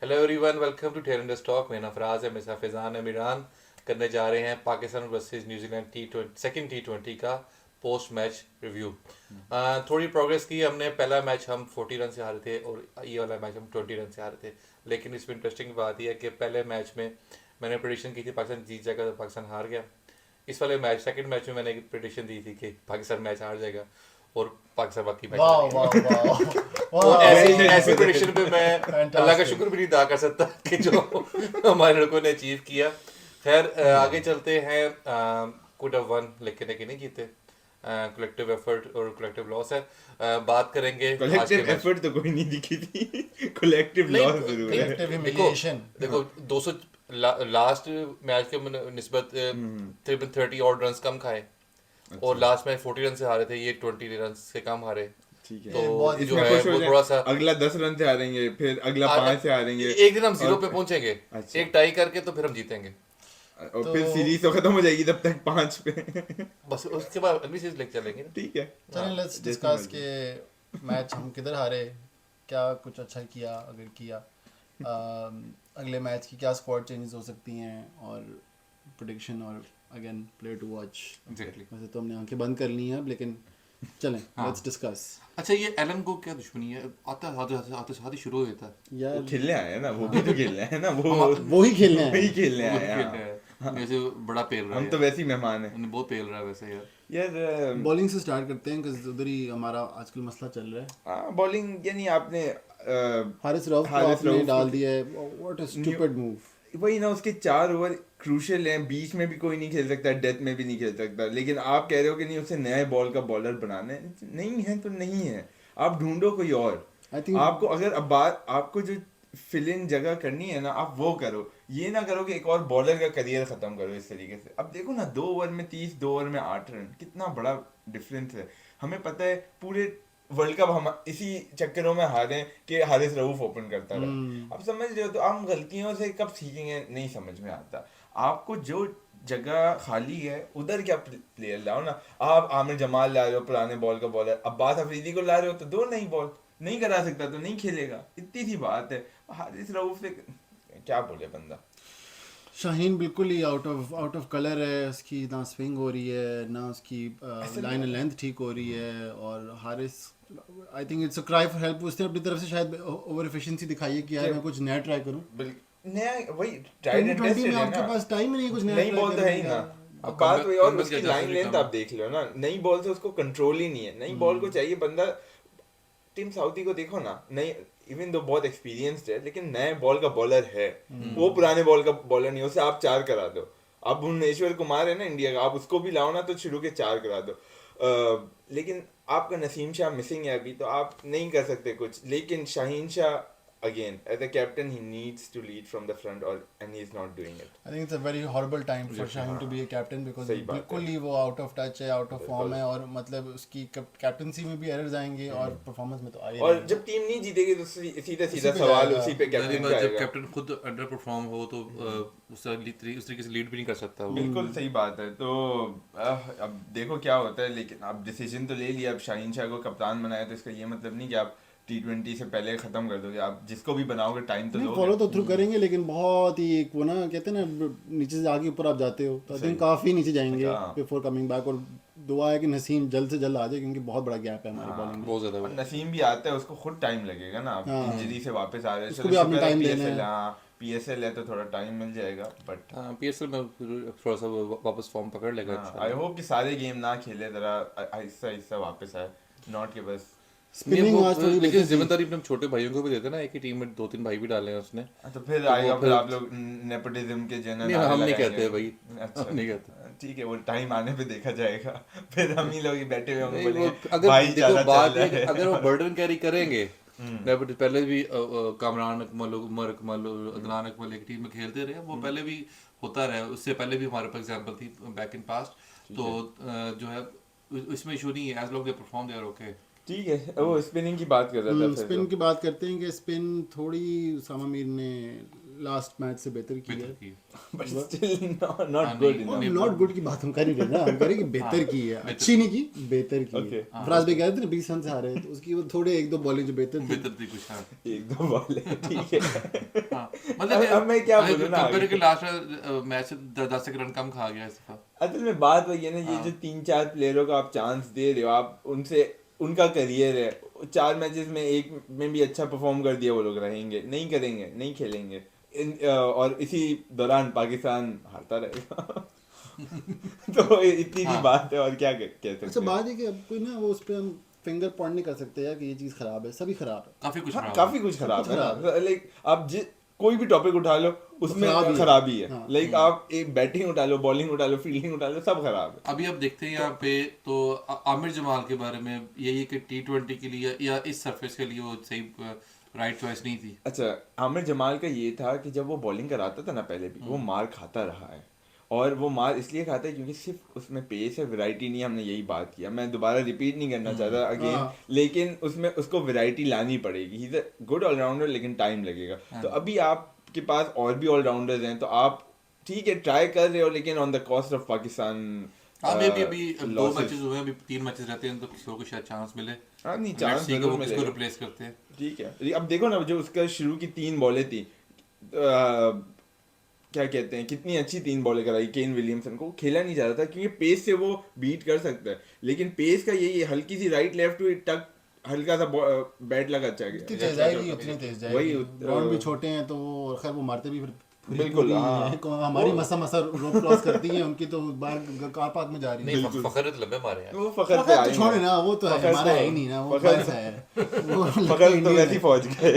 Hello everyone, welcome to टेरेंडर stock. मेरा नाम फराज है, मेरे साथ फैज़ान है। मीरान करने जा रहे हैं पाकिस्तान वर्सेस न्यूजीलैंड T20 का पोस्ट मैच रिव्यू। थोड़ी प्रोग्रेस की हमने। पहला मैच हम 40 रन से हारे थे और ये वाला मैच हम 20 रन से हारे थे। लेकिन इसमें इंटरेस्टिंग बात यह है कि पहले मैच में मैंने प्रेडिक्शन की थी पाकिस्तान जीत जाएगा, तो पाकिस्तान हार गया। इस वाले मैच सेकंड मैच में मैंने एक प्रेडिक्शन दी थी कि पाकिस्तान मैच हार जाएगा और पाकिस्तान बाकी मैच हार वाह गया। वाह वाह और ऐसी वाह, ऐसी प्रेडिक्शन पे मैं अल्लाह का फैंटास्टिक। शुक्र भी नहीं अदा कर सकता कि जो हमारे लड़कों ने अचीव किया। खैर आगे चलते हैं। कुड हैव वन, लेकिन नहीं जीते। कलेक्टिव एफर्ट और कलेक्टिव लॉस है। बात करेंगे आज के कलेक्टिव मैच। एफर्ट तो कोई नहीं दिखी थी। कलेक्टिव नहीं लॉस जरूर है। कलेक्टिव देखो ह्यूमिलिएशन। देखो 200 लास्ट मैच के निस्बत तकरीबन 30 और रन कम खाए और लास्ट मैच 40 रन से हारे थे, ये 20 रन से कम हारे। ठीक तो है, बहुत जो इसमें है खुश हो वो जाए। थोड़ा सा अगला 10 रन से हारेंगे, फिर अगला 5 से हारेंगे, एक दिन हम जीरो और पे पहुंचेंगे। अच्छा। एक टाई करके तो फिर हम जीतेंगे। और तो फिर सीरीज तो खत्म हो जाएगी तब तक 5 पे। बस उसके बाद अगली सीरीज लेके चलेंगे ना। ठीक है, चलें लेट्स जैसी डिस्कस मर्जी। के मैच हम किधर हारे, क्या कुछ अच्छा किया अगर किया, अगले मैच की क्या स्क्वाड चेंजेस हो सकती हैं और प्रेडिक्शन और again player to watch. Exactly. वैसे तो हमने आंखें बंद कर ली हैं अब, लेकिन चलें हाँ। Let's discuss. अच्छा, ये एलन को क्या दुश्मनी है? आता आते आते साथ ही शुरू हो जाता है। यार वो खेलने आया है ना, वो भी तो खेलने आया है ना, वो वो ही खेलने आए वही हैं। खेलने वो आया खेलने है। है। जैसे बड़ा पेल रहा हम है तो यार। वैसे ही मेहमान हैं बहुत पेल रहा है वैसे यार। यार। बॉलिंग से स्टार्ट करते हैं क्योंकि उधर ही हमारा आजकल मसला चल रहा है। हाँ, बॉलिंग यानी आपने हारिस रऊफ को हारिस आपने रऊफ डाल को- दिया है, व्हाट अ स्टूपिड मूव। वही ना, उसके 4 ओवर क्रूशियल हैं, बीच में भी कोई नहीं खेल सकता, डेथ में भी नहीं खेल सकता, लेकिन आप कह रहे हो कि नहीं उसे नए बॉल का बॉलर बनाना है। नहीं है तो नहीं है, आप ढूंढो कोई और। आई थिंक आपको अगर अब बात आपको जो फिल इन जगह करनी है ना, आप वो करो। ये ना करो कि एक और बॉलर का करियर खत्म करो इस तरीके से। अब देखो ना, 2 ओवर में 30, 2 ओवर में 8 रन, कितना बड़ा डिफरेंस है। हमें पता है पूरे वर्ल्ड कप हम इसी चक्करों में हारे कि हारिस रऊफ ओपन करता रहा। अब समझ रहे हो, तो हम गलतियों से कब सीखेंगे, नहीं समझ में आता। आपको जो जगह खाली है उधर क्या प्लेयर लाओ ना। आप आमिर जमाल ला रहे हो, पुराने बॉल का बॉलर, अब्बास अफरीदी को ला रहे हो तो दो नई बॉल। नहीं करा सकता तो नहीं खेलेगा, इतनी सी बात है। हारिस रऊफ से क्या बोले बंदा। शाहीन बिल्कुल ही आउट ऑफ कलर है, उसकी ना स्विंग हो रही है ना उसकी लाइन एंड लेंथ ठीक हो रही है। और हारिस आई think it's a cry for help. उसने अपनी तरफ से शायद ओवर एफिशिएंसी दिखाई है कि यार मैं कुछ नया ट्राई करूं। नया वही ट्राइड एंड 2020 टेस्टेड में है आपके ना। पास टाइम ही नहीं कुछ नया नई ट्राई बॉल तो है करने ही का। ना। अब अब बात वही, और कमबैक उसकी क्या लाइन जैसे लेंथ कम आप देख लो ना, नई बॉल से उसको कंट्रोल ही नहीं है। नई बॉल को चाहिए बंदा। टीम साउदी को देखो ना, नई इवन दो बहुत एक्सपीरियंस्ड है, लेकिन नए बॉल का बॉलर है। वो पुराने बॉल का बॉलर नहीं, उसे आप 4 करा दो। अब भुवनेश्वर कुमार है ना इंडिया का, आप उसको भी लाओ ना तो शुरू के 4 करा दो। लेकिन आपका नसीम शाह मिसिंग है अभी, तो आप नहीं कर सकते कुछ। लेकिन Shaheen Shah again as a captain he needs to lead from the front, और and he is not doing it. I think it's a very horrible time for Shaheen to be a captain because सही बात बिल्कुल है। ही वो out of touch है, out of form है। और मतलब उसकी कैप्टनसी में भी एरर्स आएंगे और परफॉर्मेंस में तो आ ही और नहीं। जब टीम नहीं जीतेगी तो सीधा उसी सीधा पे सवाल जाएगा। उसी पे जाहिर कैप्टन बात, का जब आएगा। कैप्टन खुद अंडर परफॉर्म हो तो उस तरीके से लीड भी नहीं कर सकता वो। बिल्कुल सही बात है। तो अब देखो क्या होता है, लेकिन अब डिसीजन तो ले लिया। अब शाहीन शाह को कप्तान बनाया, तो इसका ये मतलब नहीं कि आप T20 से पहले खत्म कर दोगे। आप जिसको भी बनाओगे टाइम तो नहीं, फॉलो दोगे। तो थ्रू करेंगे, लेकिन बहुत ही एक वो ना कहते हैं ना, नीचे से आगे ऊपर आप जाते हो तो आई थिंक सही। काफ़ी नीचे जाएंगे हाँ। Before coming back. और दुआ है कि नसीम जल्द से जल्द आ जाए क्योंकि बहुत बड़ा गैप है हमारी बॉलिंग में। बहुत ज्यादा और नसीम भी आता है, उसको खुद टाइम लगेगा ना। अब हाँ। इंजरी से वापस आ रहे हैं, उसको चलो भी आपने शुक्र है टाइम देना PSL। है। हाँ, PSL है तो थोड़ा टाइम मिल जाएगा, बट हाँ, PSL में थोड़ा सा वापस फॉर्म पकड़ लेगा आई इंशाल्लाह। होप कि सारे गेम ना खेले, जरा आहिस्ता आहिस्ता वापस आए, नॉट के बस। नहीं स्पिनिंग आज थोड़ी लेकिन बेहतर थी। जिम्मेदारी अपने छोटे भाइयों को भी देते ना। एक ही टीम में 2-3 भाई भी डाले हैं उसने। तो फिर तो वो आएगा, फिर फिर आप लोग नेपोटिज्म के जनरल नहीं, नारे हम नहीं लगाएंगे। कहते भाई। अच्छा, हम नहीं कहते। ठीक है, वो टाइम आने पे देखा जाएगा। फिर हम ही लोग ही बैठे हुए होंगे, नहीं, वो बोलेंगे अगर भाई देखो चारा बात चल ये रहा कि है। अगर वो बर्डन कैरी करेंगे। पहले भी कामरान अकमल, उमर अकमल, अदनान अकमल एक टीम में खेलते रहे। वो पहले भी होता रहा, उससे पहले भी हमारे पास एग्जांपल थी बैक इन पास्ट। तो जो है इसमें इशू नहीं है, as long they perform they are okay. ठीक है, वो स्पिनिंग की बात कर रहा था फिर स्पिन तो। की बात करते हैं कि स्पिन थोड़ी सामा मीर ने लास्ट मैच से बेहतर की है। बट स्टिल नॉट हाँ, गुड नहीं, इनफ। नॉट गुड की बात हम कर ही रहे ना, हम कह रहे कि बेहतर की है, अच्छी नहीं की, बेहतर की है। फराज भाई कह रहे थे ना 20 रन से हारे, तो उसकी वो थोड़े एक दो बॉलिंग जो बेहतर थी। बेहतर थी कुछ, हाँ। एक दो बॉल है, ठीक है। हाँ, मतलब अब मैं क्या बोलूं ना कंपेयर आगे। के लास्ट मैच से 10 रन कम खा गया इस दफा। असल में बात वही है ना, ये जो 3-4 प्लेयरों को आप चांस दे रहे हो, आप उनसे उनका करियर है, 4 मैचेस में एक में भी अच्छा परफॉर्म कर दिया वो लोग रहेंगे, नहीं करेंगे, नहीं खेलेंगे और इसी दौरान पाकिस्तान हारता रहेगा। तो इतनी सी बात है, और क्या कह सकते अच्छा हैं। बात है कि अब कोई ना वो उस पर हम फिंगर पॉइंट नहीं कर सकते यार कि ये चीज़ खराब है, सभी खराब है। काफी कुछ हाँ, खराब काफी कुछ खराब है ना, लाइक आप कोई भी टॉपिक उठा लो उसमें खराब ही है। खराबी है। हाँ। लाइक आप एक बैटिंग उठा लो, बॉलिंग उठा लो, फील्डिंग उठा लो, सब खराब है। अभी आप देखते हैं यहाँ पे तो आमिर जमाल के बारे में यही है कि T20 के लिए या इस सरफेस के लिए वो सही राइट चॉइस नहीं थी। अच्छा, आमिर जमाल का ये था कि जब वो बॉलिंग कराता था ना पहले भी, वो मार खाता रहा है, और वो मार इसलिए खाता है क्योंकि सिर्फ उसमें पेस है, वैरायटी नहीं है। हमने यही बात किया, मैं दोबारा रिपीट नहीं करना चाहता अगेन, हाँ। लेकिन उसमें उसको वैरायटी लानी पड़ेगी। He is a good all-rounder, लेकिन टाइम लगेगा। तो अभी आपके पास और भी ऑलराउंडर्स हैं, तो आप ठीक है ट्राई कर रहे हो, लेकिन on the cost of Pakistan. हाँ, अभी 2 losses। मैचेस हुए हैं, अभी 3 मैचेस रहते हैं, तो किसी को शायद चांस मिले। हाँ नहीं, Let's चांस see कि जरूर वो किसको मिलेगा। रिप्लेस करते हैं। ठीक है, अब देखो ना, जो उसका शुरू की 3 बॉलें थी, क्या कहते हैं, कितनी अच्छी 3 बॉलें कराई केन विलियमसन को। खेला नहीं जा रहा था क्योंकि पेस से वो बीट कर सकता है, लेकिन पेस का यही है, हल्की सी राइट लेफ्ट हुई टक, हल्का सा बैट लगा अच्छा जितनी गया। तेज जाएगी उतनी तेज जाएगी। वही ग्राउंड भी छोटे हैं तो वो खैर वो मारते भी फिर बिल्कुल, पूरी हाँ। है, हमारी मसा रोड क्रॉस करती है, उनकी तो बाहर कार पार्क में जा रही है। नहीं, फखर तो लंबे मारे हैं। वो फखर पे फखर आई तो छोड़े ना, वो तो है फखर हमारा तो- है ही नहीं ना, वो फखर बाहर से है। वो लगता फखर तो इंडियन वैसी है। फौज गए।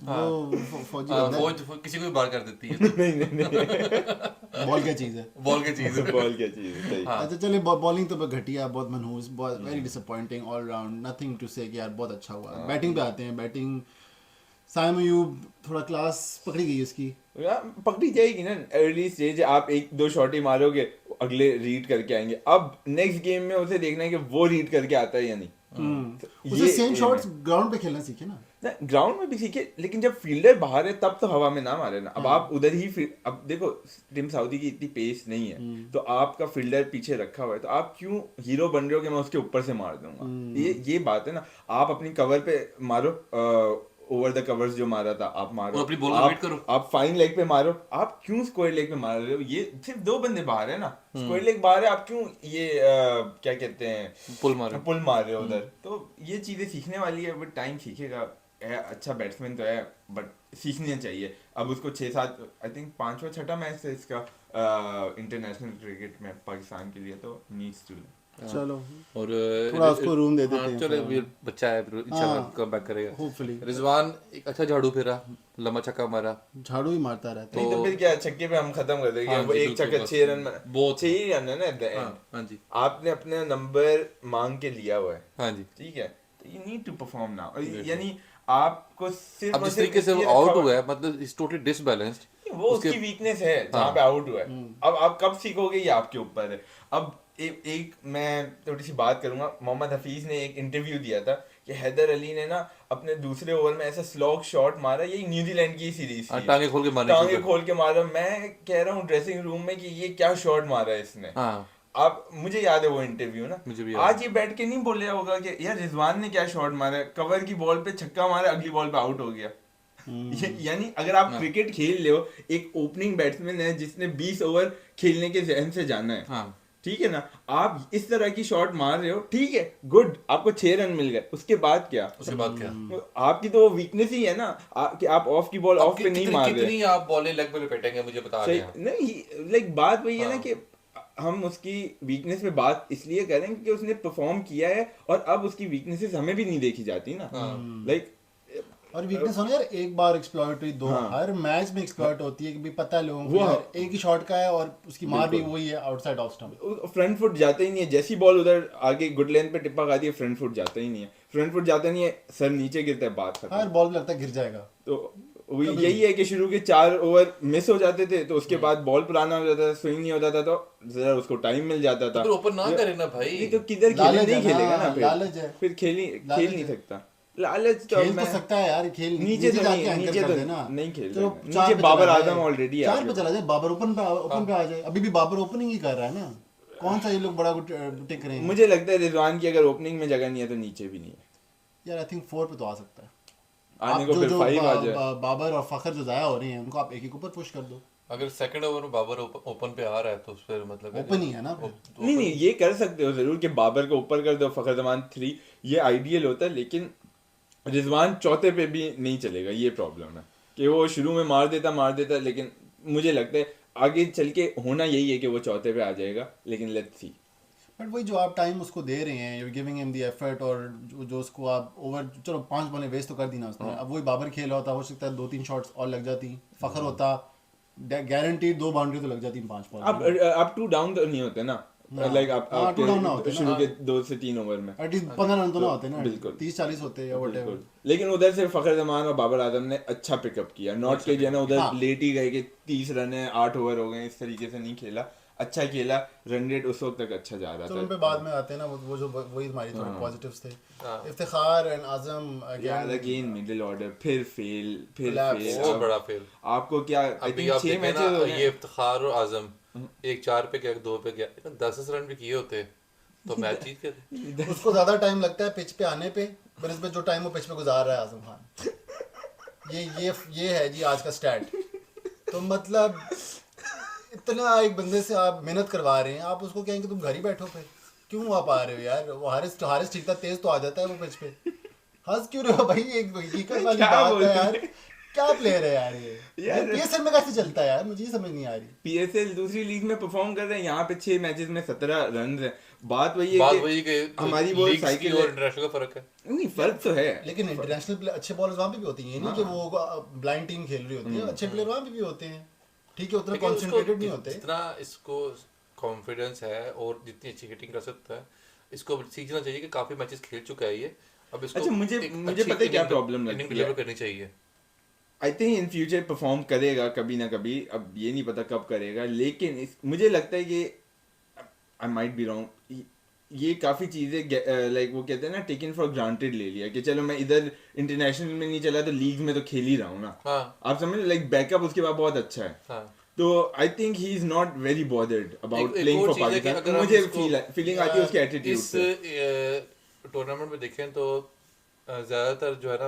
वो फौजी हाँ, बंदा है। वो किसी को भी बार कर देती है। बॉल क्या चीज़ है। बॉल की चीज है। बॉल क्या चीज है, सही। अच्छा चले, बॉलिंग तो घटिया, बहुत मनहूस, बहुत very disappointing all round, nothing to say कि यार बहुत अच्छा हुआ। बैटिंग पे आते हैं, बैटिंग साइम अयूब थोड़ा क्लास पकड़ी गई उसकी। यार पकड़ी जाएगी ना, अर्ली स्टेज, आप 1-2 शॉट ही मारोगे, अगले रीड करके आएंगे। अब नेक्स्ट गेम में उसे देखना है कि वो रीड करके आता है या नहीं। तो उसे सेम aim शॉट्स है। ग्राउंड पे खेलना सीखे ना। ग्राउंड में भी सीखे, लेकिन जब फील्डर बाहर है तब तो हवा में ना मारे ना। अब आप उधर ही अब देखो, टीम सऊदी की इतनी पेस नहीं है, तो आपका फील्डर पीछे रखा हुआ है, तो आप क्यों हीरो बन रहे हो कि मैं उसके ऊपर से मार दूंगा। ये बात है ना, आप अपनी कवर पे मारो, ओवर द कवर्स जो मारा था आप मारो, और अपनी बॉल का आप, वेट करो। आप फाइन लेग पे मारो। आप क्यों स्क्वायर लेग पे मार रहे हो? ये सिर्फ 2 बंदे बाहर है ना, स्क्वायर लेग बाहर है, आप क्यों ये क्या कहते हैं पुल मारे। पुल मार रहे हो उधर। तो ये चीजें सीखने वाली है, बट टाइम सीखेगा। अच्छा बैट्समैन तो है, बट सीखने चाहिए। अब उसको 6-7, आई थिंक 5वां-6वां मैच है इसका इंटरनेशनल क्रिकेट में पाकिस्तान के लिए, तो नीड्स टू। चलो और थोड़ा उसको रूम दे देते हाँ, हैं। चलो ये बच्चा है, इंशाल्लाह हाँ, कम बैक करेगा। होपफुली रिजवान एक अच्छा झाड़ू फेरा, लंबा छक्का मारा। झाड़ू ही मारता रहता है। नहीं तो फिर क्या, छक्के पे हम खत्म कर देंगे। हाँ वो जी, एक छक्का बिल्कुल, 6 रन में, बहुत 6 ही रन है ना at the हाँ, end। हाँ जी, आपने अपना नंबर मांग के लिया हुआ है, हाँ जी। ठीक है, तो you need to perform now. यानी आपको सिर्फ अब और जिस सिर्फ तरीके से वो इसलिए आउट रखा हो हुआ गया, मतलब इज टोटली डिसबैलेंस्ड। वो उसकी वीकनेस है जहाँ हाँ। पे आउट हुआ है। अब आप कब सीखोगे ये आपके ऊपर है। अब एक मैं थोड़ी सी बात करूंगा, मोहम्मद हफीज ने एक इंटरव्यू दिया था कि हैदर अली ने ना अपने दूसरे ओवर में ऐसा स्लॉग शॉट मारा, यही न्यूजीलैंड की सीरीज थी, टांगे खोल के मारने टांगे शुरू खोल के मारा। मैं कह रहा हूँ ड्रेसिंग रूम में कि ये क्या शॉट मारा है इसने। हाँ, आप, मुझे याद है वो इंटरव्यू ना, मुझे भी याद आज ये बैठ के नहीं बोल रहा होगा कि यार रिजवान ने क्या शॉट मारा है, कवर की बॉल पे छक्का मारा, अगली बॉल पे आउट हो गया। यानी अगर आप क्रिकेट खेल रहे हो, एक ओपनिंग बैट्समैन है जिसने 20 ओवर खेलने के जहन से जाना है, हाँ, ठीक है ना, आप इस तरह की शॉट मार रहे हो, ठीक है, गुड, आपको 6 रन मिल गए, उसके बाद क्या? उसके बाद क्या? आपकी तो वो वीकनेस ही है ना, कि आप ऑफ की बॉल ऑफ पे नहीं मार रहे। कितनी आप बॉलें लेग पे लपेटेंगे, मुझे बता सही रहे हैं। नहीं, लाइक बात वही है ना हाँ। कि हम उसकी वीकनेस पे बात इसलिए करें क्योंकि उसने परफॉर्म किया है, और अब उसकी वीकनेसेस हमें भी नहीं देखी जाती ना। लाइक और वीकनेस होना यार, एक बार एक्सप्लॉइट हुई, 2 हाँ। हर मैच में एक्सप्लॉइट होती है कि भी पता है लोगों को वो यार एक ही शॉट का है और उसकी मार भी बिल्कुल। वही है outside off stump. Front foot जाता ही नहीं है, जैसी बॉल उधर आगे गुड लेंथ पे टिप्पा खाती है, फ्रंट फुट जाता ही नहीं है, फ्रंट फुट जाता नहीं है, सर नीचे गिरता है, बात खत्म। हर बॉल लगता है गिर जाएगा। तो वो यही है कि शुरू के 4 ओवर मिस हो जाते थे, तो उसके बाद बॉल पुराना हो जाता था, स्विंग नहीं होता था, तो जरा उसको टाइम मिल जाता था। तो ओपन ना करे ना भाई। नहीं तो किधर खेले, लालच नहीं है खेलेगा ना, ना, लालच है। फिर खेल नहीं लालच सकता। लालच तो खेल तो मैं सकता है यार, खेल नीचे तो जाके नहीं, एंकर नीचे कर तो देना। नहीं खेल चलो रहे। 4 नीचे पे बाबर चला आजम जाए, ऑलरेडी 4 पे चला जाए, बाबर ओपन पे आ जाए। अभी भी बाबर ओपनिंग ही कर रहा है ना, कौन सा ये लोग बड़ा टिक रहे हैं। मुझे लगता है रिजवान की अगर ओपनिंग में जगह नहीं है तो नीचे भी नहीं है, यार आई थिंक 4 पे तो आ सकता है। आने आप को जो फिर जो 5 आ जाए। बाबर और फखर जो जाया हो रहे हैं उनको आप एक ऊपर पुश कर दो। अगर सेकंड ओवर में बाबर ओपन पे आ रहा है तो फिर मतलब ओपन ही है ना फिर। नहीं नहीं, ये कर सकते हो जरूर कि बाबर को ऊपर कर दो, फखर जमान 3, ये आइडियल होता है, लेकिन रिजवान चौथे पे भी नहीं चलेगा, ये प्रॉब्लम है कि वो शुरू में मार देता, लेकिन मुझे लगता है आगे चल के होना यही है कि वो चौथे पे आ जाएगा, लेकिन लेट्स सी। बट वही जो आप टाइम उसको दे रहे हैं, you giving him the effort, और जो उसको आप ओवर, चलो 5 बॉलें वेस्ट तो कर दी ना उसने। अब वही बाबर खेल रहा होता, हो सकता है 2-3 शॉट्स और लग जाती, फखर होता गारंटीड 2 बाउंड्री तो लग जाती 5 बॉल अब में। अब 2 डाउन तो नहीं होते ना, लाइक आप हाँ, 2 डाउन ना होते आपके ना। शुरू के 2 से 3 ओवर में एटलीस्ट 15 रन तो ना होते ना, बिल्कुल 30-40 होते या बिल्कुल। व्हाटएवर। लेकिन उधर से फखर जमान और बाबर आजम ने अच्छा पिकअप किया, नॉट के जो है ना उधर हाँ। लेट ही गए कि 30 रन है 8 ओवर हो गए, इस तरीके से नहीं खेला, अच्छा खेला, रन रेट उस वक्त तक अच्छा जा रहा चलो उन पे था। बाद में आते हैं ना, वो जो वही हमारी थोड़े हाँ। पॉजिटिव्स थे। हाँ। इफ्तिखार एंड आजम यार अगेन मिडिल ऑर्डर फिर फेल Collapse। बहुत बड़ा फेल। आपको क्या आई अभी थिंक आप 6 देखें मैचेस ना, हो ये गए। इफ्तिखार और आजम एक 4 पे गया, 2 पे गया, 10 रन भी किए होते तो मैच जीत गए। उसको ज्यादा टाइम लगता है पिच पे आने पे बनिस्बत जो टाइम वो पिच पे गुजार रहा है आजम खान। ये है जी आज का स्टैट। तो मतलब इतना एक बंदे से आप मेहनत करवा रहे हैं, आप उसको कहेंगे तुम घर ही बैठो, फिर क्यों आप आ रहे हो यार। वो हारिस ठीक था, तेज तो आ जाता है वो पिच पे। हंस क्यों रहे हो भाई, एक हकीकत वाली क्या बात बोल है रहे यार। हैं? क्या प्लेयर है यार ये यार। पीएसएल में कैसे चलता है यार, मुझे ये समझ नहीं आ रही। पीएसएल दूसरी लीग में परफॉर्म कर रहे हैं, यहाँ पे 6 मैचेस में 17 रन है। बात वही है बात कि वही कि हमारी वो लीग्स की साइकिल और है। इंटरनेशनल का फर्क है। नहीं फर्क तो है, लेकिन इंटरनेशनल अच्छे बॉलर्स वहाँ पे भी होती हैं, ये नहीं कि वो ब्लाइंड टीम खेल रही होती है, अच्छे प्लेयर वहाँ पे भी होते हैं, ठीक है, उतना लेकिन उसको कॉन्सेंट्रेटेड नहीं होते। जितना इसको कॉन्फिडेंस है और जितनी अच्छी हिटिंग कर सकता है, इसको सीखना चाहिए कि काफी मैचेस खेल चुका है ये। अब इसको अच्छा मुझे एक मुझे अच्छी पता है क्या इनिंग प्रॉब्लम इनिंग लगती डिलीवर है। करनी चाहिए। I think in future perform करेगा कभी ना कभी, अब ये नहीं पता कब करेगा, लेकिन मुझे लगता है कि आई माइट बी रॉन्ग, ये काफ़ी चीज़ें लाइक वो कहते हैं ना टेकन फॉर ग्रांटेड ले लिया कि चलो मैं इधर इंटरनेशनल में नहीं चला तो लीग में तो खेल ही रहा हूँ ना। हाँ आप समझ लाइक बैकअप उसके बाद बहुत अच्छा है। हाँ। तो I think he is not very bothered about एक प्लेइंग और फॉर चीज़ है कि पाकिस्तान, अगर हम मुझे इसको फीलिंग आती है उसके इस एटीट्यूड से। टूर्नामेंट में देखें तो ज़्यादातर जो है ना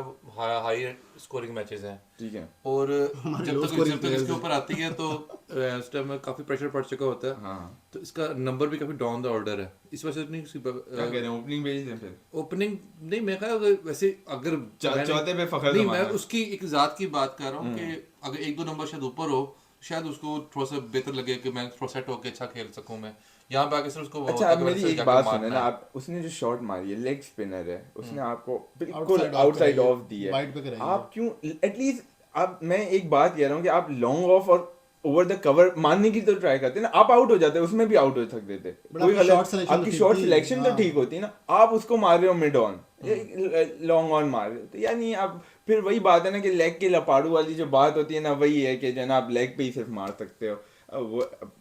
हाई स्कोरिंग मैचेस हैं, ठीक है। और हमारे low scoring जब तक players इसके हैं। ऊपर आती है तो उस टाइम में काफ़ी प्रेशर पड़ चुका होता है, हाँ तो इसका नंबर भी काफ़ी डाउन द ऑर्डर है। इस वजह से नहीं क्या कह रहे हैं, ओपनिंग भेज दें फिर ओपनिंग नहीं, मैं कहा वैसे अगर चौथे पे फखर नहीं, जमान मैं है। उसकी एक ज़ात की बात कर रहा हूँ कि अगर 1-2 नंबर शायद ऊपर हो, शायद उसको थोड़ा सा बेहतर लगे कि मैं थोड़ा सेट होकर अच्छा खेल सकूँ मैं। यहाँ पे आके सिर्फ उसको अच्छा होता अब कि मेरी वैसे एक जाके बात मारना सुने ना है। आप, उसने जो शॉट मारी है लेग स्पिनर है, उसने आपको बिल्कुल Outside off आउटसाइड कराई है, ऑफ दी है, wide पे कराई है। आप क्यों एटलीस्ट, अब मैं एक बात कह रहा हूँ कि आप लॉन्ग ऑफ और ओवर द कवर मारने की तो ट्राई करते हैं ना, आप आउट हो जाते हैं, उसमें भी आउट हो सकते थे, But कोई आपकी shot गलत, selection तो आपकी ठीक शॉट थी, सिलेक्शन तो हाँ। ठीक होती है ना, आप उसको मार रहे हो मिड ऑन, लॉन्ग ऑन मार रहे हो, तो यानी आप फिर वही बात है ना कि लेग के लपाड़ू वाली जो बात होती है ना, वही है कि जना आप लेग पे ही सिर्फ मार सकते हो। अब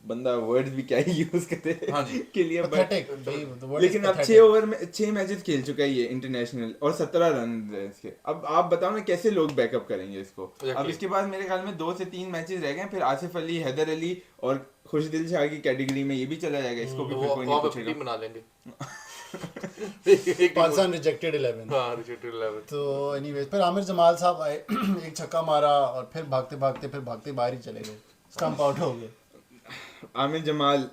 बंदा वर्ड्स भी क्या ही यूज करे हाँ जी। के लिए, Pathetic, भाई, the word is लेकिन अब pathetic। 6 ओवर में 6 मैचेस खेल चुका है ये इंटरनेशनल और 17 रन है इसके। अब आप बताओ ना कैसे लोग बैकअप करेंगे इसको। Exactly। अब इसके बाद मेरे ख्याल में 2 से 3 मैचेस रह गए, फिर आसिफ अली, हैदर अली और खुशदिल शाह की कैटेगरी में ये भी चला जाएगा, इसको भी तो फिर कोई नहीं वहाँ पे पूछेगा। टीम बना लेंगे। एक पाकिस्तान रिजेक्टेड 11। हाँ, rejected 11। तो एनीवेज फिर आमिर जमाल साहब आए, एक छक्का मारा और फिर भागते बाहर ही चले गए, स्टंप आउट हो गए। आमिर जमाल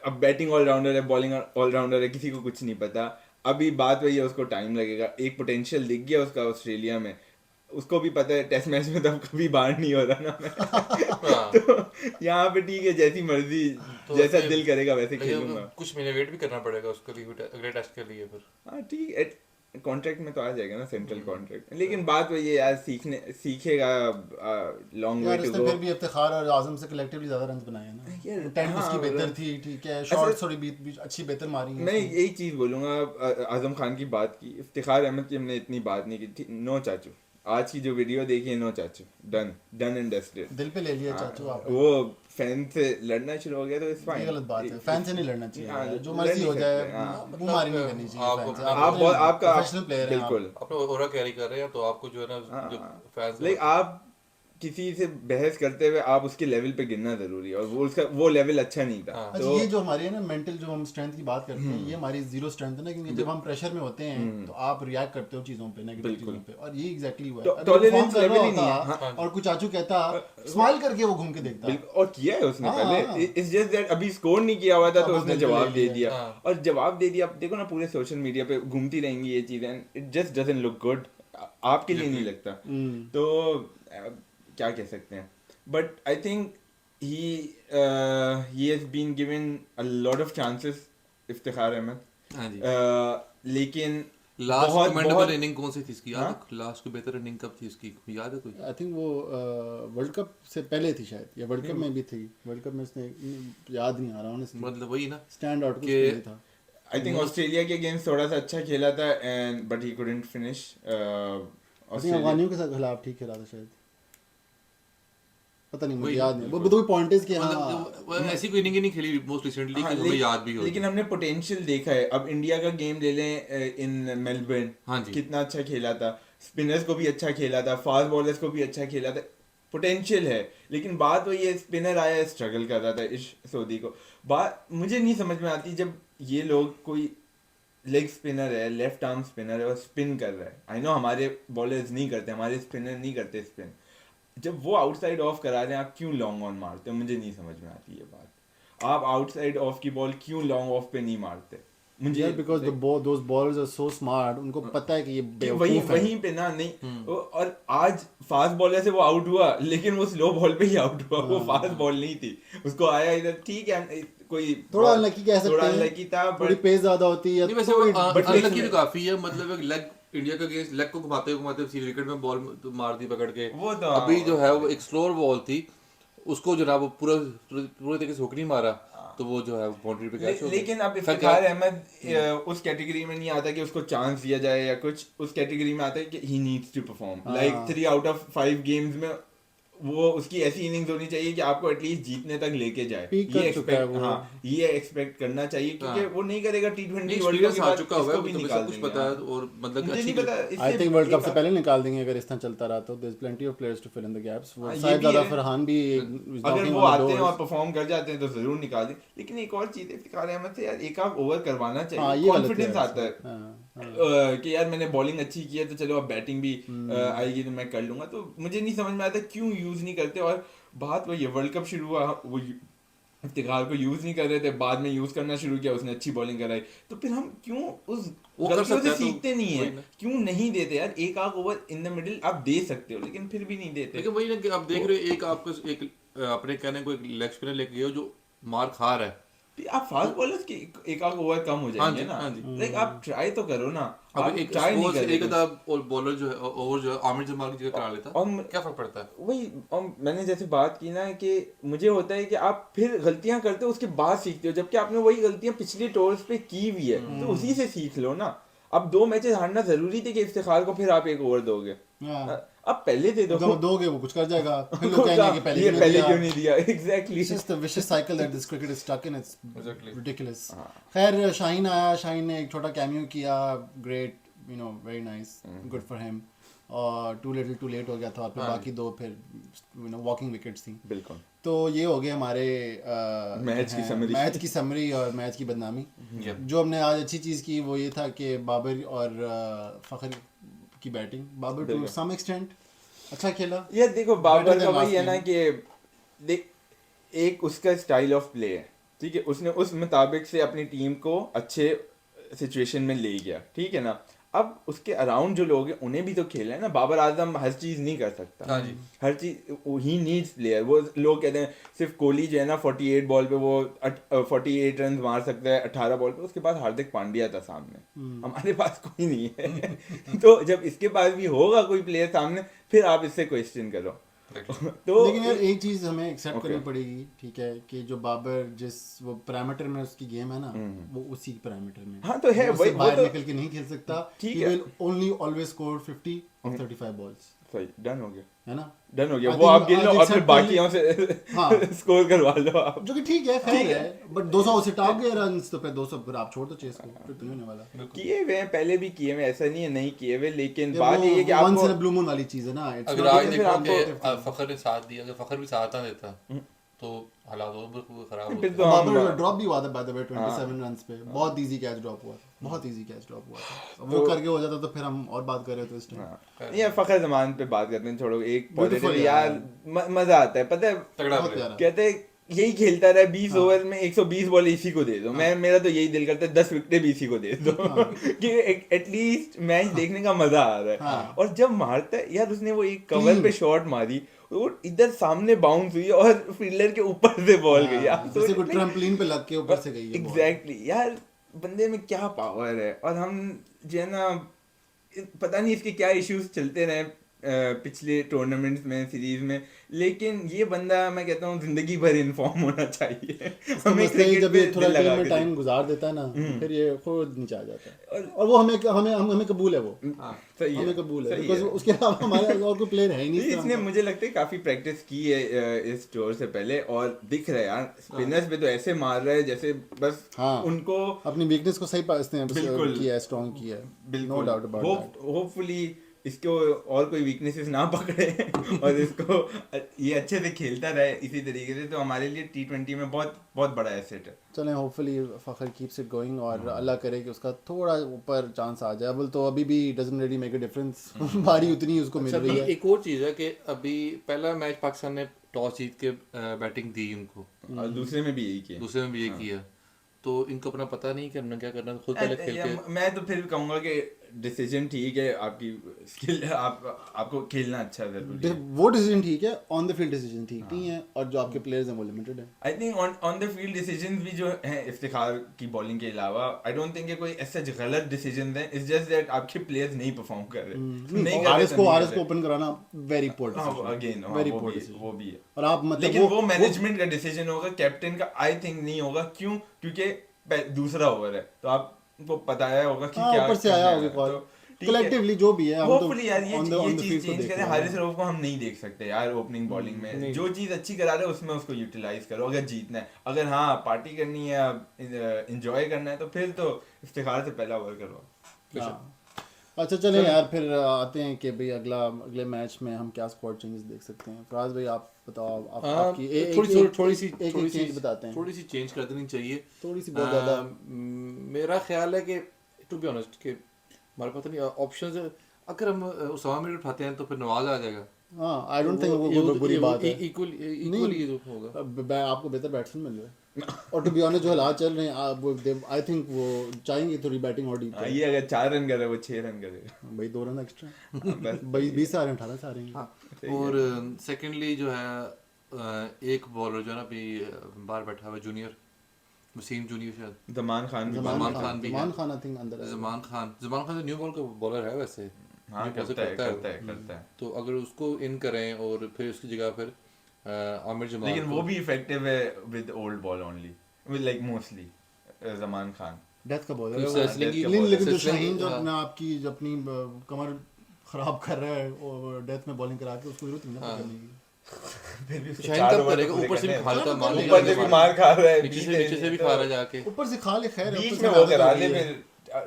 अब बैटिंग ऑलराउंडर है, बॉलिंग ऑलराउंडर है, किसी को कुछ नहीं पता। अभी बात वही है, उसको टाइम लगेगा, एक पोटेंशियल दिख गया उसका ऑस्ट्रेलिया में, उसको भी पता है टेस्ट मैच में तो अब कभी बाहर नहीं हो रहा ना हाँ। तो यहाँ पे ठीक है, जैसी मर्जी तो जैसा फिर- दिल करेगा वैसे लेकिन खेलूंगा। कुछ महीने वेट भी करना पड़ेगा उसके लिए, अगले टेस्ट के लिए फिर। हाँ ठीक है, कॉन्ट्रैक्ट में तो आ जाएगा ना सेंट्रल कॉन्ट्रैक्ट, लेकिन बात वही है यार, सीखेगा, लॉन्ग वे यार टू उसने गो। फिर भी इफ्तिखार और आजम से कलेक्टिवली ज्यादा रन बनाए हैं ना, यार, टेंट हाँ, उसकी बेहतर मतलब- थी, ठीक है, शॉट्स थोड़ी बीच अच्छी बेहतर मारी हैं मैं उसने। यही चीज़ बोलूँगा, आजम खान की बात की, इफ्तिखार अहमद की हमने इतनी बात नहीं की थी, नो चाचू, आज की जो वीडियो देखी, नो चाचू, डन एंड डस्टेड। दिल पे ले लिया चाचू आपने। वो फैन से लड़ना शुरू हो गया तो इट्स ये फाइन। गलत बात है, फैन से नहीं लड़ना हाँ, चाहिए, जो लड़ मर्जी नहीं हो जाए, सकते, हाँ। मुंहमारी नहीं करनी चाहिए आपको- फैन से। आप बहुत आपका प्रोफेशनल प्लेयर हैं आप। बिल्कुल अपने ओरा कैरी कर रहे हैं तो आपको जो है ना जो फैंस लाइक आप किसी से बहस करते हुए आप उसके लेवल पे गिरना जरूरी है, और वो उसका वो लेवल अच्छा नहीं था। हाँ। अच्छा, तो ये जो हमारी है ना मेंटल, जो हम स्ट्रेंथ की बात करते हैं, ये हमारी जीरो स्ट्रेंथ है ना, क्योंकि जब हम प्रेशर में होते हैं तो आप रिएक्ट करते हो चीजों पे, नेगेटिव चीजों पे, और ये एग्जैक्टली हुआ है। तो अगर वो tolerance perform कर रहा level ही नहीं है, होता हाँ। और कुछ चाचू कहता, स्माइल करके वो घूम के देखता। बिल्कुल, और किया है उसने हाँ, हाँ। पहले, इट्स जस्ट दैट अभी स्कोर नहीं किया हुआ था तो अब उसने उसने जवाब ले दे लिया। दिया। हाँ। और जवाब दे दिया, अब देखो ना पूरे सोशल मीडिया पे घूमती रहेंगी ये चीजें, it just doesn't look good, आपके लिए नहीं लगता। तो क्या कह सकते हैं, but I think he has been given a lot of chances, Iftikhar Ahmed. हाँ जी। लेकिन लास्ट बहुत कमेंडेबल बहुत इनिंग कौन सी थी इसकी, याद हाँ? है? लास्ट कोई बेहतर इनिंग कब थी इसकी, याद है कोई? आई थिंक वो वर्ल्ड कप से पहले थी शायद, या वर्ल्ड कप में भी थी। वर्ल्ड कप में उसने, याद नहीं आ रहा ऑनेस्टली, मतलब वही ना स्टैंड आउट कुछ कि- नहीं था। आई थिंक ऑस्ट्रेलिया के अगेंस्ट थोड़ा सा अच्छा खेला था and but he couldn't finish. I think अफगानियों के साथ खिलाफ ठीक खेला था शायद, पता नहीं, मुझे वही- याद नहीं। वो दो पॉइंट कि हाँ, मतलब वो ऐसी कोई इनिंग ही नहीं खेली मोस्ट रिसेंटली कि हमें याद भी हो। लेकिन हमने पोटेंशियल देखा है। अब इंडिया का गेम ले लें इन मेलबर्न, हाँ जी। कितना अच्छा खेला था, स्पिनर्स को भी अच्छा खेला था, फास्ट बॉलर्स को भी अच्छा खेला था, पोटेंशियल है। लेकिन बात वही है, स्पिनर आया स्ट्रगल कर रहा था इश सोदी को। बात मुझे नहीं समझ में आती, जब ये लोग कोई लेग स्पिनर है, लेफ्ट आर्म स्पिनर है और स्पिन कर रहा है। आई नो हमारे बॉलर्स नहीं करते, हमारे स्पिनर नहीं करते स्पिन, जब वो आउटसाइड ऑफ करा रहे हैं आप क्यों लॉन्ग ऑन मारते हो? मुझे नहीं समझ में आती ये बात। आप आउटसाइड ऑफ की बॉल क्यों लॉन्ग ऑफ पे नहीं मारते? मुझे because those bowlers are so smart, उनको पता है कि ये कि वहीं बेवकूफ है। वहीं पे ना नहीं और आज फास्ट बॉलर से वो आउट हुआ, लेकिन वो स्लो बॉल पे ही आउट हुआ, वो फास्ट बॉल नहीं थी, उसको आया इधर, ठीक है कोई थोड़ा अनलकी कह सकते थोड़ा हैं, अनलकी था, थोड़ी बट पेस ज्यादा होती है, नहीं वैसे थोड़ी- वो but अनलकी लेकिन- तो काफी है, मतलब एक लेग इंडिया का अगेंस्ट लेग को घुमाते घुमाते सीधे विकेट में बॉल मार दी पकड़ के। वो तो अभी जो है वो एक स्लोअर बॉल थी, उसको जो है वो पूरे तरीके से हुक नहीं मारा, तो वो जो है बाउंड्री पे कैच हो गया। लेकिन अब खैर इफ्तिखार अहमद उस कैटेगरी में नहीं आता कि उसको चांस दिया जाए या कुछ, उस कैटेगरी में आता है कि he needs to perform like 3 out of 5 games में वो उसकी ऐसी इनिंग्स होनी चाहिए कि आपको एटलीस्ट जीतने तक लेके जाए। Peak ये कर चुका है एक्सपेक्ट वो। हाँ ये एक्सपेक्ट करना चाहिए, क्योंकि हाँ। वो नहीं करेगा नहीं T20 वर्ल्ड कप एक्सपीरियंस के आ बाद चुका हुआ है, इसको भी तो निकाल कुछ देंगे। पता है हाँ। और मतलब मुझे नहीं पता इससे आई थिंक वर्ल्ड कप से एक- पहले निकाल देंगे अगर इस तरह चलता रहा तो। There is plenty of players to fill in the gaps. वो हाँ, ये शायद भी ज्यादा है। फरहान भी अगर वो आते हैं और परफॉर्म कर जाते हैं तो जरूर निकाल दें। लेकिन एक और चीज है इफ्तिखार अहमद से, यार एक आध ओवर करवाना हाँ, चाहिए, ये गलत कॉन्फिडेंस है आता है हाँ, कि यार मैंने बॉलिंग अच्छी की है तो चलो अब बैटिंग भी आएगी तो मैं कर लूंगा। तो मुझे नहीं समझ में आता क्यों यूज नहीं करते। और बात वही है, वर्ल्ड कप शुरू हुआ वो इफ्तिखार को यूज नहीं कर रहे थे, बाद में यूज करना शुरू किया, उसने अच्छी बॉलिंग कराई, तो फिर हम क्यों उस वो कर गलतियों सकते से हैं तो सीखते नहीं है? वही ना। क्यों नहीं देते यार? एक आध ओवर इन द मिडिल आप दे सकते हो, लेकिन फिर भी नहीं देते। लेकिन वही ना कि आप देख रहे हो एक आपको एक अपने कहने को एक लेग स्पिनर लेके गए हो जो मार खा रहा है। आप फास्ट बॉलर्स के एक आध ओवर कम हो जाएंगे जी, ना, हाँ जी। लाइक आप ट्राई तो करो ना। अब आप एक ट्राई नहीं suppose कर रहे एक कुछ। आधा बॉलर जो है ओवर जो है आमिर जमाल की जगह करा लेता, और क्या फर्क पड़ता है? वही और मैंने जैसे बात की ना कि मुझे होता है कि आप फिर गलतियां करते हो उसके बाद सीखते हो, जबकि आपने वही गलतियां पिछले टूर्स पे की हुई है, तो उसी से सीख लो ना। अब 2 मैचेस हारना जरूरी थी कि इफ्तिखार को फिर आप एक ओवर दोगे? हाँ। अब पहले दे दो। जब दोगे वो कुछ कर जाएगा, फिर लोग कहेंगे कि ये पहले क्यों दिया। नहीं दिया? Exactly. It's just the vicious cycle that this cricket is stuck in. It's Exactly. ridiculous. खैर शाहीन आया, शाहीन ने एक छोटा कैमियो किया, great, you know, very nice, good for him. और too little too late हो गया था, और फिर बाकी 2 फिर you know walking wickets थी। बिल्कुल। तो ये हो गया हमारे मैच की summary। मैच की समरी और मैच की बदनामी। Yeah. जो हमने आज अच्छी चीज़ की वो ये था कि बाबर और फ़खर की batting, Babar to some extent अच्छा खेला। यार देखो बाबर Better का than वही है last ना कि देख एक उसका स्टाइल ऑफ प्ले है, ठीक है, उसने उस मुताबिक से अपनी टीम को अच्छे सिचुएशन में ले गया, ठीक है ना। अब उसके अराउंड जो लोग हैं उन्हें भी तो खेलना है ना। बाबर आजम हर चीज नहीं कर सकता, हाँ जी। हर चीज ही नीड्स प्लेयर। वो लोग कहते हैं सिर्फ कोहली जो है ना 48 बॉल पे वो 48 रन मार सकता है 18 बॉल पे, उसके पास हार्दिक पांड्या था सामने, हमारे पास कोई नहीं है। तो जब इसके पास भी होगा कोई प्लेयर सामने, फिर आप इससे क्वेश्चन करो। तो लेकिन यार एक चीज हमें एक्सेप्ट Okay. करनी पड़ेगी, ठीक है, कि जो बाबर जिस वो पैरामीटर में उसकी गेम है ना, वो उसी पैरामीटर में हाँ तो है वो उससे वही, वो बाहर तो निकल के नहीं खेल सकता। ठीक ही है। Will only always score 50 of 35 balls, सही, डन हो गया, है ना। डन हो गया, I वो think- आप गिन I लो think और फिर accept बाकियों कर से हाँ। स्कोर करवा लो आप। जो कि ठीक है, फेयर ठीक है, बट 200 उसे टाप गए रन्स, तो फिर 200 फिर आप छोड़ दो चेस को, फिर तो नहीं होने वाला। किए हुए हैं, पहले भी किए हुए, ऐसा नहीं है नहीं किए हुए, लेकिन ये बात वो ये है कि once आपको in a blue moon वाली चीज है ना। It's अगर not आज like फिर देखो आपको- कि फखर ने साथ दिया, अगर फखर भी साथ ना देता तो हालात और भी खराब फिर होते। तो हम बाबर ड्रॉप भी हुआ था बाय द वे 27 हाँ। रन्स पे, बहुत इजी कैच ड्रॉप हुआ था, बहुत इजी कैच ड्रॉप हुआ था। वो तो- करके हो जाता तो फिर हम और बात कर रहे थे इस टाइम। हाँ। ये फखर जमान पे बात करते हैं, छोड़ो, एक पॉजिटिव Beautiful यार, यार। मजा आता है, पता है, तगड़ा बहुत प्लेयर। प्यारा। कहते हैं यही खेलता रहा 20 हाँ। ओवर में 120 बॉल इसी को दे दो, मैं मेरा तो यही दिल करता है 10 विकेटें भी इसी को दे दो कि एटलीस्ट मैच देखने का मजा आ रहा है। हाँ। और जब मारता है यार, उसने वो एक कवर Clean। पे शॉट मारी, वो इधर सामने बाउंस हुई और फील्डर के ऊपर से बॉल गई, हाँ, आप जैसे सोच कोई नहीं- ट्रैम्पोलिन पे लग के ऊपर से गई है ball। एग्जैक्टली यार, बंदे में क्या पावर है। और हम जो है ना, पता नहीं इसके क्या इश्यूज चलते रहे पिछले टूर्नामेंट्स में, सीरीज में, लेकिन ये बंदा मैं कहता हूँ जिंदगी भर इन्फॉर्म होना चाहिए। तो मसला ये जब ये थोड़ा टीम में टाइम देखना। गुजार देता है ना, फिर ये खुद नीचे आ जाता है, और वो हमें कबूल है, वो सही है, हमें कबूल है, सही बिकॉज उसके अलावा हमारे और कोई प्लेयर है ही नहीं इस तरह इसने का। मुझे लगता है काफी प्रैक्टिस की है इस टूर से पहले, और दिख रहा है यार, स्पिनर्स पे तो ऐसे मार रहा है जैसे बस हाँ। उनको अपनी वीकनेस को सही इसने बिल्कुल किया है, स्ट्रॉन्ग किया है, no doubt about that. Hopefully इसको और कोई वीकनेसेस ना पकड़े और इसको ये अच्छे से खेलता रहे इसी तरीके से, तो हमारे लिए T20 में बहुत बहुत बड़ा एसेट है। चलें, hopefully Fakhar keeps it going, और अल्लाह करे कि उसका थोड़ा ऊपर चांस आ जाए। अब तो अभी भी doesn't really make a difference, बारी उतनी ही उसको मिल रही है। एक और चीज़ है कि अभी पहला मैच पाकिस्तान ने टॉस जीत के बैटिंग दी उनको, और दूसरे में भी यही किया। दूसरे में भी ये किया, तो इनको अपना पता नहीं कि हमने क्या करना, खुद पहले खेल के। मैं तो फिर भी कहूंगा कि डिसीजन ठीक है, आपकी स्किल, आपको खेलना अच्छा जरूरी है। वो डिसीजन ठीक है, ऑन द फील्ड डिसीजन ठीक नहीं है, और जो आपके प्लेयर्स हैं वो लिमिटेड है। I think on the field decisions भी जो हैं इफ्तिखार की बॉलिंग के अलावा, आई डोंट थिंक कोई ऐसे गलत डिसीजन हैं, इट्स जस्ट दैट आपके प्लेयर्स नहीं परफॉर्म कर रहे, नहीं कर रहे आरएस तो नहीं कर को रहे। ओपन कराना वेरी पोर हाँ, डिसीजन, अगेन वेरी वो पोर भी डिसीजन। वो भी है, और आप मतलब लेकिन वो मैनेजमेंट का डिसीजन होगा, कैप्टन का आई थिंक नहीं होगा। क्यों? क्योंकि दूसरा ओवर है, तो आपको पता होगा कि क्या ऊपर से करना आया है, होगा कॉल, तो ठीक है। कलेक्टिवली जो भी है, हम तो होपफुली यार ये on the चीज field को चेंज देख करें। रहे हैं। हारिस रऊफ को हम नहीं देख सकते यार ओपनिंग बॉलिंग में, जो चीज अच्छी करा रहे हो उसमें उसको यूटिलाइज करो अगर जीतना है। अगर हाँ पार्टी करनी है, एंजॉय करना है, तो फिर तो इफ्तिखार से पहला ओवर करवाओ। हाँ। अच्छा चलें यार, फिर आते हैं कि भाई अगले मैच में हम क्या स्क्वाड चेंजेस देख सकते हैं। फराज भाई आप बताओ, आपकी थोड़ी सी बताते हैं, थोड़ी सी चेंज कर देनी चाहिए, थोड़ी सी बहुत ज़्यादा। मेरा ख्याल है कि टू बी ऑनेस्ट कि हमारे पास नहीं ऑप्शंस, अगर हम उसामा मीर उठाते हैं तो फिर नवाज आ जाएगा। हाँ, आई डोंट थिंक वो कोई बुरी बात है, इक्वली होगा। आपको बेहतर बैट्समैन मिल रहा है, और टू बी ऑनेस्ट जो हालात चल रहे हैं, आई थिंक वो चाहेंगे थोड़ी बैटिंग और डीप। ये अगर 4 रन करे वो 6 रन करेगा भाई 2 रन एक्स्ट्रा, बस 20 आ रहे हैं, 18 से आ रहे हैं। हाँ, और सेकेंडली जो है एक बॉलर जो है ना अभी बाहर बैठा हुआ जूनियर, वसीम जूनियर, शायद जमान खान भी जमान खान भी है। जमान खान आई थिंक अंदर है। जमान खान तो न्यू बॉल का बॉलर है वैसे, हाँ करता है। तो अगर उसको इन करें और फिर उसकी जगह फिर आमिर जमाल, लेकिन वो भी इफेक्टिव है with old ball only, with like mostly Zaman Khan death का बॉलर फिर है सेसलिंग की- लेकिन जो सेसलिंग- शाहीन जो हाँ। अपना आपकी जो अपनी कमर खराब कर रहा है और डेथ में बॉलिंग करा के, उसको जरूरत नहीं है पकड़ने की। फिर भी उसको शाहीन 4 कब ओवर करेगा, पूरे ऊपर से भी करने खा लेता, मान हैं। लिया ऊपर से भी मार खा रहा है, नीचे से भी खा रहा है जाके। ऊपर से खा ले, खैर बीच ऊपर में से वो आदत करा हो ले गई है। फिर।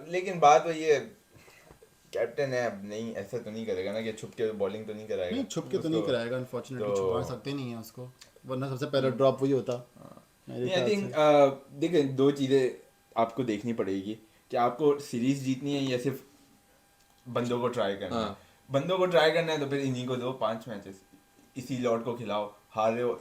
लेकिन बात वही है, कैप्टन है, अब नहीं ऐसा तो नहीं करेगा ना कि छुप के बॉलिंग तो नहीं कराएगा। नहीं, छुप के तो नहीं उसको- कराएगा, अनफॉर्चुनेटली तो- छुपा सकते नहीं है उसको, वरना सबसे पहला ड्रॉप वही होता मेरे नहीं, आई ख्याल थिंक से। देखिए 2 चीज़ें आपको देखनी पड़ेगी कि आपको सीरीज जीतनी है या सिर्फ बंदों को ट्राई करना है। हाँ। बंदों को ट्राई करना है तो फिर इन्हीं को दो 5 मैचेस, इसी लॉट को खिलाओ, हार रहे हो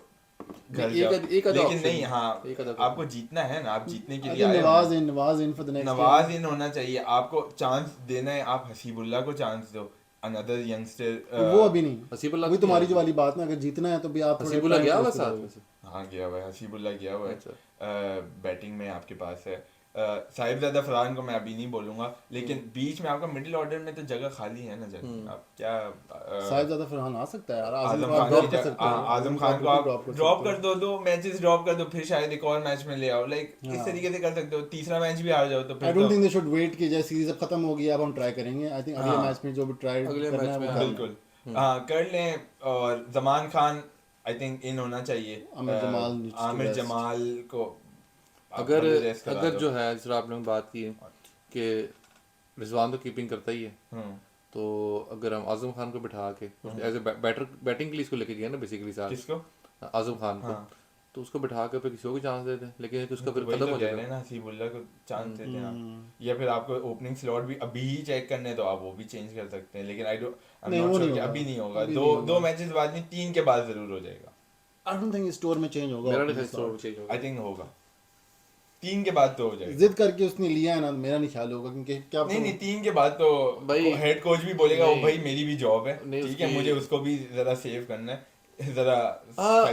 घर नहीं, जाओ। एक आधा लेकिन option नहीं, है। हाँ एक आधा आपको जीतना है ना, आप जीतने के I लिए think आए हो ना। Nawaz in for the next Nawaz in होना चाहिए, आपको चांस देना है, आप हसीबुल्ला को चांस दो, अनदर यंगस्टर। वो अभी नहीं, हसीबुल्ला वही तो तुम्हारी गया। जो वाली बात ना, अगर जीतना है तो भी आप थोड़ा हसीबुल्ला time गया को हुआ उसको साथ दो। में से। हाँ गया हुआ है, हसीबुल्ला गया हुआ अच्छा। है, बैटिंग में आपके पास है। साहिबजादा फरहान को मैं अभी नहीं बोलूंगा, लेकिन बीच में आपका मिडिल ऑर्डर में तो जगह खाली है ना जगह, आप क्या साहिबजादा फरहान आ सकता है यार, आजम को आप खान drop की कर सकते हो, आजम खान को आप drop ड्रॉप सकते कर दो, 2 मैचेस ड्रॉप कर दो, फिर शायद एक और मैच में ले आओ, लाइक इस हाँ। तरीके से कर सकते हो, तीसरा मैच भी हार जाओ तो आई फिर डोंट तो थिंक दे शुड वेट कि जैसे सीरीज अब खत्म हो गई, अब हम ट्राई करेंगे। आई थिंक अगले हाँ। मैच में जो भी ट्राई अगले करना है मैच वो में, करना है। बिल्कुल हाँ कर लें। और Zaman Khan I think in होना चाहिए, Aamir Jamal needs to Aamir rest। Jamal को आप अगर पहले rest करा अगर दो। जो है जिस तरह आपने बात की है कि रिजवान तो कीपिंग करता ही है, हम्म, तो अगर हम आजम खान को बिठा के एज ए बैटर बैटिंग के लिए इसको लेके गए ना बेसिकली साथ किसको? आजम खान को, हाँ। तो उसको बिठा के फिर किसी को भी चांस दे दें, लेकिन उसका फिर वही खत्म तो हो कह रहे जाएगा। हैं ना, हसीबुल्ला को चांस देते हैं आप, या फिर आपको ओपनिंग स्लॉट भी अभी ही चेक करने हैं, तो आप वो भी चेंज कर सकते हैं, लेकिन आई नहीं, एम वो नॉट नहीं श्योर कि होगा। अभी नहीं होगा, अभी दो नहीं होगा। दो मैचेस बाद नहीं, 3 के बाद जरूर हो जाएगा, आई डोंट थिंक स्टोर में चेंज होगा। मेरा opening नहीं slot। चेंज होगा। आई थिंक होगा 3 के बाद तो हो जाएगा। जिद करके उसने लिया है ना, मेरा नहीं ख्याल होगा, क्योंकि क्या नहीं नहीं 3 के बाद तो भाई- हेड कोच भी बोलेगा ओ नहीं। भाई मेरी भी जॉब है, नहीं, ठीक है, उसकी- मुझे उसको भी जरा सेव करना है, जरा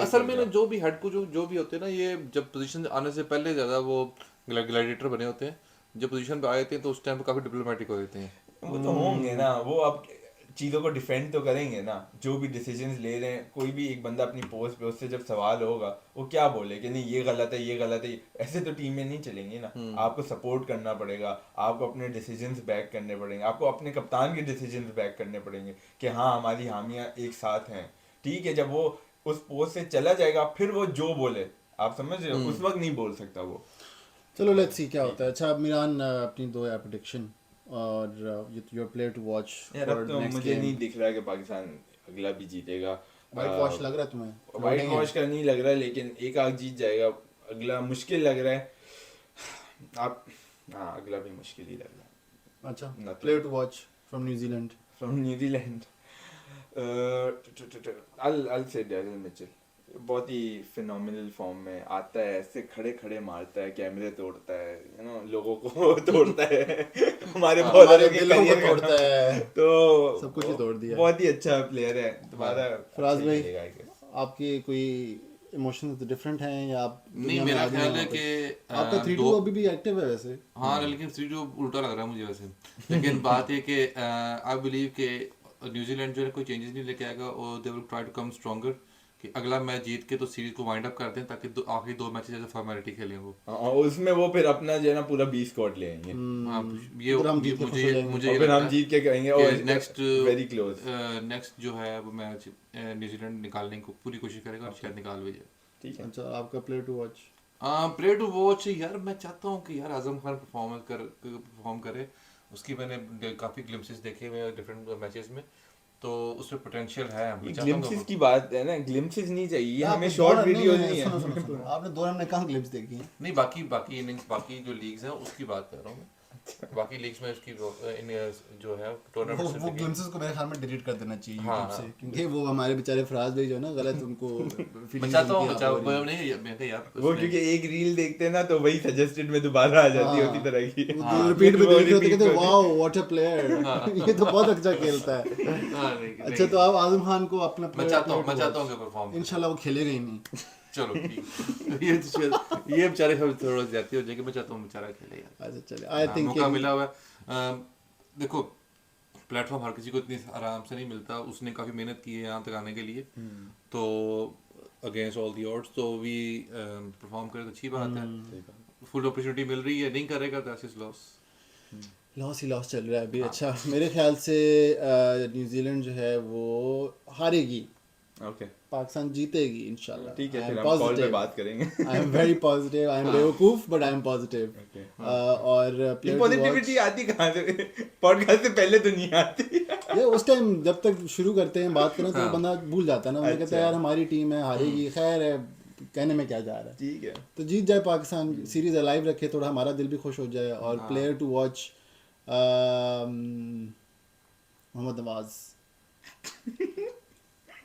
असल में ना जो भी हेड को जो भी होते हैं ना, ये जब पोजीशन आने से पहले ज़्यादा वो ग्लैडिएटर बने होते हैं, जब पोजीशन पे आए थे तो उस टाइम पे काफ़ी डिप्लोमेटिक हो जाते हैं। वो तो होंगे ना, वो अब चीज़ों को डिफेंड तो करेंगे ना, जो भी डिसीजंस ले रहे हैं, कोई भी एक बंदा अपनी पोस्ट पे, उससे जब सवाल होगा वो क्या बोले कि नहीं ये गलत है, ये गलत है, ऐसे तो टीमें नहीं चलेंगी ना। आपको सपोर्ट करना पड़ेगा, आपको अपने डिसीजंस बैक करने पड़ेंगे, आपको अपने कप्तान के डिसीजंस बैक करने पड़ेंगे कि हाँ हमारी हामियां एक साथ हैं, ठीक है। जब वो उस पोस्ट से चला जाएगा फिर वो जो बोले, आप समझ रहे हो, उस वक्त नहीं बोल सकता वो। चलो लेट्स सी क्या होता है। अच्छा मिरान, अपनी 2 यार प्रेडिक्शन और योर प्लेयर टू वॉच यार अब तो मुझे नहीं दिख रहा कि पाकिस्तान अगला भी जीतेगा। वाइट वॉश लग रहा है तुम्हें? वाइट वॉश का नहीं लग रहा है, लेकिन एक आग जीत जाएगा, अगला मुश्किल लग रहा है। आप हाँ अगला भी मुश्किल ही लग रहा है। अच्छा, Nothing. Player to watch from New Zealand. From New Zealand अल से डैरिल मिचेल, बहुत ही फिनोमिनल फॉर्म में आता है, ऐसे खड़े खड़े मारता है, कैमरे तोड़ता है, यू नो, लोगों को तोड़ता है, हमारे बॉलरों के दिलों को करियर तोड़ता है, तो सब कुछ ही तोड़ दिया। बहुत ही अच्छा प्लेयर है तुम्हारा। फराज भाई, खेलेगा, I guess। आपके कोई इमोशंस डिफरेंट हैं या आप नहीं, मेरा ख्याल है कि आपका 3-2 अभी भी एक्टिव है वैसे? हाँ, लेकिन 3-2 उल्टा लग रहा है मुझे वैसे। लेकिन बात ये कि आई बिलीव कि न्यूजीलैंड जो है कोई चेंजेस नहीं लेके आएगा, और they will try to come stronger, कि अगला मैच जीत के तो सीरीज को वाइंड अप कर दें, ताकि आखिरी 2 मैचेस एज फॉर्मेलिटी खेलें वो। और उसमें वो फिर अपना जो है ना पूरा 20 स्क्वाड ले आएंगे, हाँ, ये फिर हम जीत के खुश हो जाएंगे। मुझे और फिर हम जीत के कहेंगे और नेक्स्ट वेरी क्लोज। नेक्स्ट जो है वो मैच न्यूजीलैंड निकालने की पूरी कोशिश करेगा और शायद निकाल भी जाए। ठीक है। अच्छा, आपका player to watch? Player to watch यार, मैं चाहता हूँ कि यार आजम खान परफॉर्म करे। उसकी मैंने काफ़ी ग्लिम्सेस देखे हुए हैं डिफरेंट मैचेस में, तो उसमें पोटेंशियल है। मैं चाहता हूँ ग्लिम्सेस की बात है ना, ग्लिम्सेस नहीं चाहिए हमें, आपने शॉर्ट 2 वीडियोस नहीं, नहीं सुनो, है। सुनो, आपने 2 रन में कहाँ ग्लिम्स देखी हैं? नहीं, बाकी इनिंग्स, बाकी जो लीग्स हैं उसकी बात कर रहा हूँ मैं। बाकी लीग्स में उसकी जो है टूर्नामेंट वो ग्लिम्सेस को मेरे ख्याल में डिलीट कर देना चाहिए हाँ, YouTube से, क्योंकि वो हमारे बेचारे फराज भाई जो है ना, गलत उनको मैं चाहता हूँ मैं कहा यार वो क्योंकि एक रील देखते हैं ना तो वही सजेस्टेड में दोबारा आ जाती है, उसी तरह की। रिपीट में वो देख रहे होते, repeat कहते को- वाओ व्हाट अ प्लेयर, ये तो बहुत अच्छा खेलता है। हाँ, नहीं, अच्छा, तो आप आजम खान को अपना मैं player चाहता हूँ to watch। कि परफॉर्म इंशाल्लाह वो खेलेगा ही नहीं। चलो ठीक। ये बेचारे थोड़ा ज्यादा हो जाएगी। मैं चाहता हूँ बेचारा खेले यार। अच्छा चले, आई थिंक मौका मिला हुआ है। देखो, प्लेटफॉर्म हर किसी को इतनी आराम से नहीं मिलता, उसने काफ़ी मेहनत की है यहाँ तक आने के लिए, तो अगेंस्ट ऑल दी ऑड्स तो भी परफॉर्म करे तो अच्छी बात है। फुल अपॉर्चुनिटी मिल रही है, नहीं करेगा तो ऐसे लॉस ही लॉस चल रहा है अभी। अच्छा, मेरे ख्याल से न्यूजीलैंड जो है वो हारेगी, ओके पाकिस्तान जीतेगी इंशाल्लाह। ठीक है, I am फिर हम कॉल पे positive. बात करेंगे। I am very positive. I am बेवकूफ but I am positive. Okay. और ये player to पॉजिटिविटी watch- आती कहाँ से? पॉडकास्ट से पहले तो नहीं आती। ये उस टाइम जब तक शुरू करते हैं बात करना तो बंदा भूल जाता है ना, वो कहता है यार हमारी टीम है, हारेगी, खैर है, कहने में क्या जा रहा है। ठीक है, तो जीत जाए पाकिस्तान, सीरीज अलाइव रखे, थोड़ा हमारा दिल भी खुश हो जाए। और player to watch Mohammad Nawaz.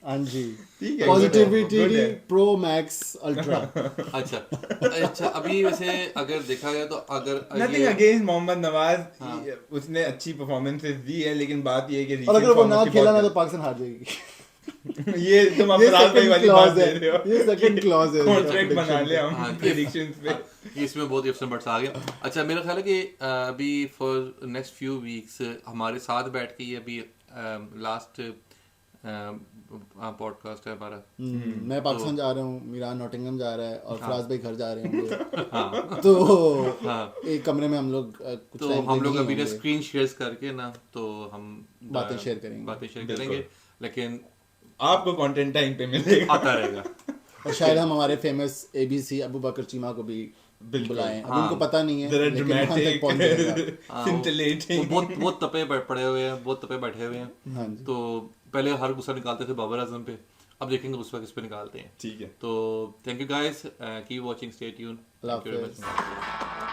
हाँ जी, ठीक है, पॉजिटिविटी good है। Pro max ultra. अच्छा, अभी वैसे अगर देखा गया तो अगर नथिंग अगेंस्ट मोहम्मद नवाज, उसने अच्छी परफॉर्मेंसेस दी है, लेकिन बात ये है कि और अगर recent वो form ना उसकी खेला ना बहुत तो पाकिस्तान हार जाएगी। ये तुम अब ये फराज भाई second वाली clause बात दे है, रहे हो ये second clause है इसका कॉन्ट्रैक्ट बना prediction ले का। हम हाँ, प्रेडिक्शंस पे इसमें बहुत इफ्स एंड बट्स आ गया। अच्छा मेरा ख्याल है कि अभी फॉर नेक्स्ट फ्यू वीक्स हमारे साथ बैठ के ये अभी लास्ट पॉडकास्ट है हमारा। मैं पाकिस्तान जा रहा हूँ, मीरान नॉटिंघम जा रहा है और हाँ। फराज भाई घर जा रहे होंगे। हाँ तो हाँ, एक कमरे में हम लोग कुछ तो टाइम हम के लोग लिए अभी होंगे। स्क्रीन शेयर्स करके ना तो हम बातें share करेंगे। बातें शेयर बिल्कुल। करेंगे, लेकिन आपको कंटेंट टाइम पे मिलेगा आता रहेगा। और शायद हम हमारे फेमस ABC अबू बकर चीमा को भी बिल्कुल। बुलाएं। अभी हाँ। उनको पता नहीं है जरा लेकिन वहाँ तक पहुंच जाएगा। हाँ, वो scintillating बहुत तपे पड़े हुए हैं, बहुत तपे बैठे हुए हैं। हाँ जी। तो पहले हर गुस्सा निकालते थे बाबर आजम पे, अब देखेंगे गुस्सा किस पे निकालते हैं। ठीक है तो thank you guys, keep watching, stay tune, Allah thank you very हाफिज़। मच।